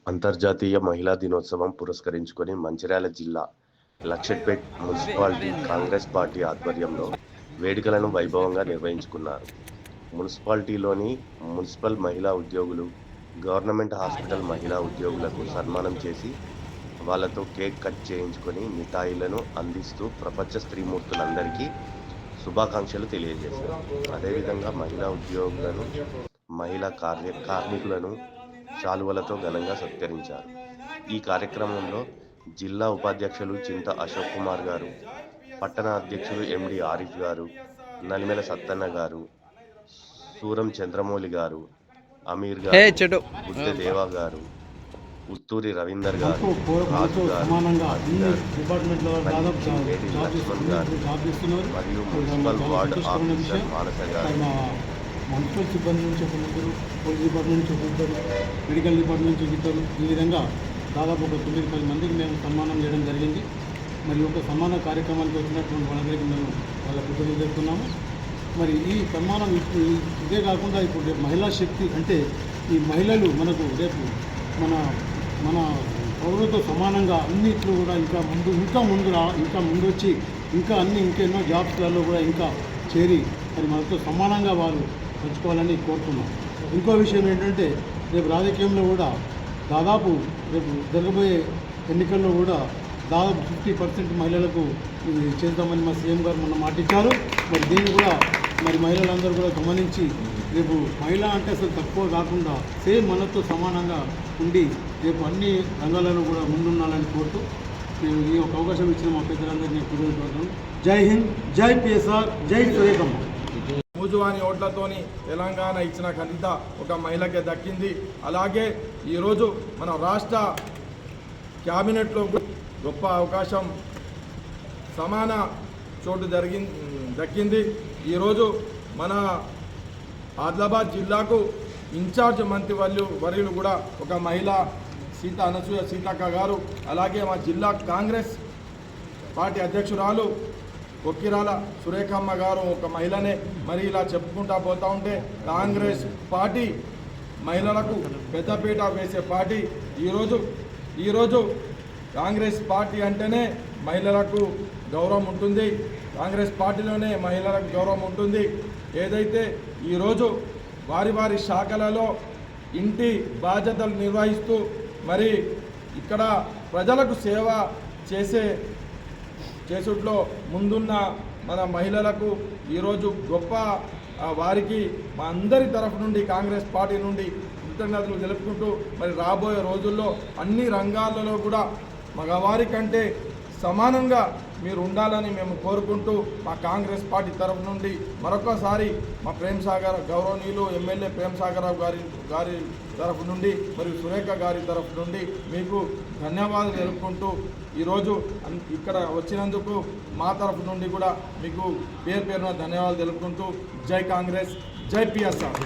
అంతర్జాతీయ మహిళా దినోత్సవం పురస్కరించుకొని మంచిర్యాల జిల్లా లక్షెట్పేట్ మున్సిపాలిటీ కాంగ్రెస్ పార్టీ ఆధ్వర్యంలో వేడుకలను వైభవంగా నిర్వహించుకున్నారు. మున్సిపాలిటీలోని మున్సిపల్ మహిళా ఉద్యోగులు, గవర్నమెంట్ హాస్పిటల్ మహిళా ఉద్యోగులకు సన్మానం చేసి వాళ్ళతో కేక్ కట్ చేయించుకొని మిఠాయిలను అందిస్తూ ప్రపంచ స్త్రీమూర్తులందరికీ శుభాకాంక్షలు తెలియజేశారు. అదేవిధంగా మహిళా ఉద్యోగులను, మహిళా కార్మికులను శాలువలతో ఘనంగా సత్కరించారు. ఈ కార్యక్రమంలో జిల్లా ఉపాధ్యక్షులు చింత అశోక్ కుమార్ గారు, పట్టణ అధ్యక్షులు ఎండి ఆరిఫ్ గారు, నలిమెల సత్తన్న గారు, సూరం చంద్రమౌళి గారు, అమీర్ గారు, బుద్ధ దేవా గారు, ఉత్తూరి రవీందర్ గారు, రాజు గారు, లక్ష్మణ్ గారు మరియు మున్సిపల్ వార్డు ఆఫీసర్ మానస గారు, మున్సిపల్ సిబ్బంది నుంచి ఒక ముగ్గురు, పోలీస్ డిపార్ట్మెంట్ నుంచి ఒక ఇద్దరు, మెడికల్ డిపార్ట్మెంట్ నుంచి ఒక ఇద్దరు, ఈ విధంగా దాదాపు ఒక 9-10 మందికి మేము సన్మానం చేయడం జరిగింది. మరి ఒక సన్మాన కార్యక్రమానికి వచ్చినటువంటి వాళ్ళందరికీ మేము వాళ్ళ కృతజ్ఞతలు చెప్తున్నాము. మరి ఈ సన్మానం ఇదే కాకుండా ఇప్పుడు రేపు మహిళా శక్తి అంటే ఈ మహిళలు మనకు రేపు మన మన పౌరులతో సమానంగా అన్నిట్లో కూడా ఇంకా ముందు వచ్చి ఇంకా ఇంకెన్నో జాబ్స్లలో కూడా ఇంకా చేరి మరి మనతో సమానంగా వారు పంచుకోవాలని కోరుతున్నాం. ఇంకో విషయం ఏంటంటే రేపు రాజకీయంలో కూడా దాదాపు రేపు జరగబోయే ఎన్నికల్లో కూడా దాదాపు 50% మహిళలకు ఇది చేద్దామని మా సీఎం గారు మొన్న మాటిచ్చారు. మరి దీన్ని కూడా మరి మహిళలందరూ కూడా గమనించి రేపు మహిళ అంటే అసలు తక్కువ కాకుండా సేమ్ మనతో సమానంగా ఉండి రేపు అన్ని రంగాలలో కూడా ముందుండాలని కోరుతూ నేను ఈ ఒక అవకాశం ఇచ్చిన మా పెద్దలందరినీ కృతజ్ఞతలు. జై హింద్, జై పిఎస్ఆర్, జై సురేఖమ్మ. మూజువాని ఓట్లతోని తెలంగాణ ఇచ్చిన ఘనత ఒక మహిళకే దక్కింది. అలాగే ఈరోజు మన రాష్ట్ర క్యాబినెట్లో గొప్ప అవకాశం, సమాన చోటు దక్కింది. ఈరోజు మన ఆదిలాబాద్ జిల్లాకు ఇన్ఛార్జ్ మంత్రి వర్యులు కూడా ఒక మహిళ అనసూయ సీతక్క గారు, అలాగే మా జిల్లా కాంగ్రెస్ పార్టీ అధ్యక్షురాలు కొక్కిరాల సురేఖమ్మ గారు ఒక మహిళనే. మరి ఇలా చెప్పుకుంటా పోతూ ఉంటే కాంగ్రెస్ పార్టీ మహిళలకు పెద్దపీట వేసే పార్టీ. ఈరోజు కాంగ్రెస్ పార్టీ అంటేనే మహిళలకు గౌరవం ఉంటుంది, కాంగ్రెస్ పార్టీలోనే మహిళలకు గౌరవం ఉంటుంది. ఏదైతే ఈరోజు వారి శాఖలలో ఇంటి బాధ్యతలు నిర్వహిస్తూ మరి ఇక్కడ ప్రజలకు సేవ చేసుట్లో ముందున్న మన మహిళలకు ఈరోజు గొప్ప వారికి మా అందరి తరఫు నుండి కాంగ్రెస్ పార్టీ నుండి కృతజ్ఞతలు తెలుపుకుంటూ మరి రాబోయే రోజుల్లో అన్ని రంగాలలో కూడా మగవారి కంటే సమానంగా మీరు ఉండాలని మేము కోరుకుంటూ మా కాంగ్రెస్ పార్టీ తరఫు నుండి మరొకసారి మా ప్రేమ్సాగర్ గౌరవనీయులు ఎమ్మెల్యే ప్రేమ్సాగరరావు గారి తరఫు నుండి మరియు సురేఖ గారి తరఫు నుండి మీకు ధన్యవాదాలు తెలుపుకుంటూ ఈరోజు ఇక్కడ వచ్చినందుకు మా తరఫు నుండి కూడా మీకు పేరున ధన్యవాదాలు తెలుపుకుంటూ జై కాంగ్రెస్, జై పిఎస్ఆర్.